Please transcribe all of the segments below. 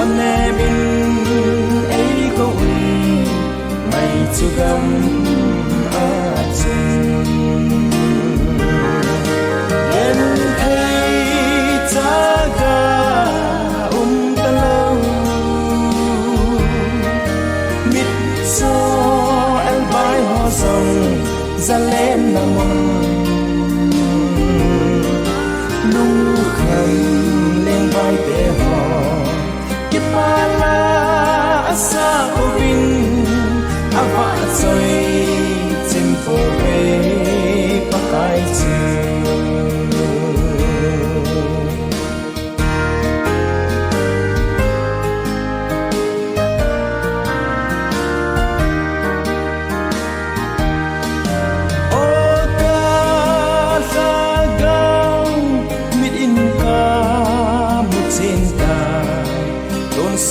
nè bên ấy có uy mày chưa gầm à chân em thấy ta ga ta lâu mít cho em vai hoa rồng ra lên nằm lung khăn lên vai để họ kiếp ba la asa của vinh ava chơi chim phố về pakai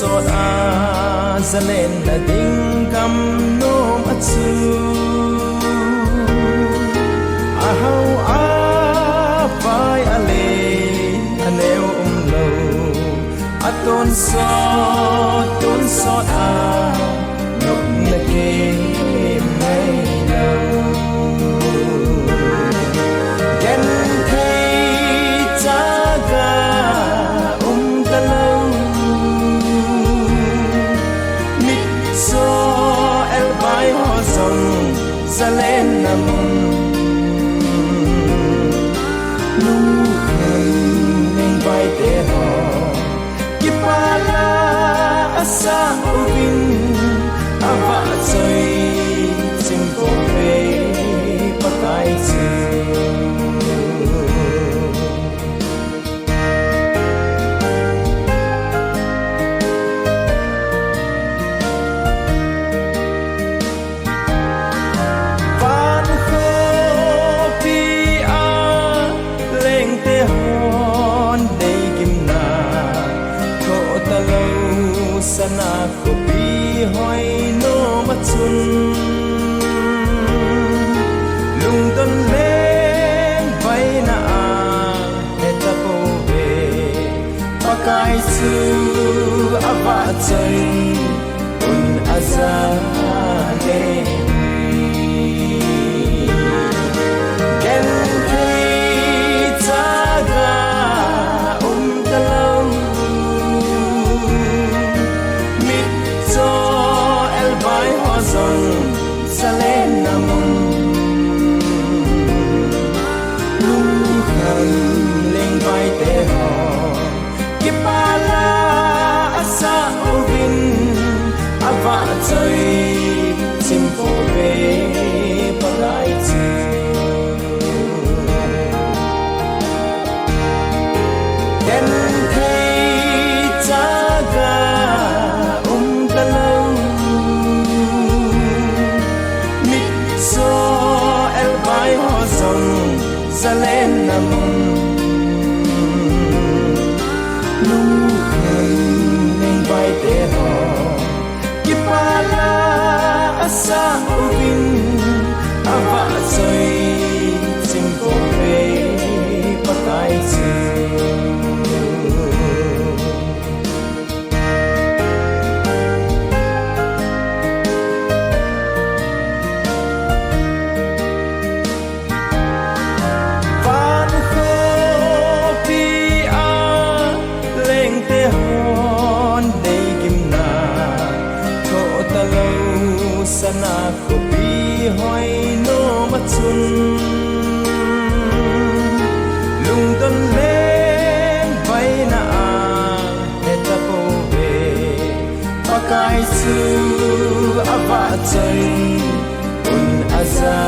sốt a za lên là đinh cầm nôm ắt su a hau a vai a le a neo lâu a tôn sốt a lúc na kê mây lâu ghen thấy cha ga ta lâu so em vai hoa rồng ra lên nằm lung khăn lên vai để họ kiếp ba la asa vinh ava chơi chim phố về pakai sana kopi hoi no matsun lung don lên vai na heta po ve pakai su ava chơi un aza le gen thấy ta ga ta lâu rồng ra lên nằm lung khăn lên vai để họ kiếp ba la asa vinh ava chơi chim phố về pakai đen thấy cha ga ta lâu so em vai hoa rồng ra lên nằm lung khăn lên vai để họ kiếp ba la asa vinh ava chơi chim phố về pakai sana kopi hoi no matsun lung don lên vai na heta po ve pakai su ava chơi un aza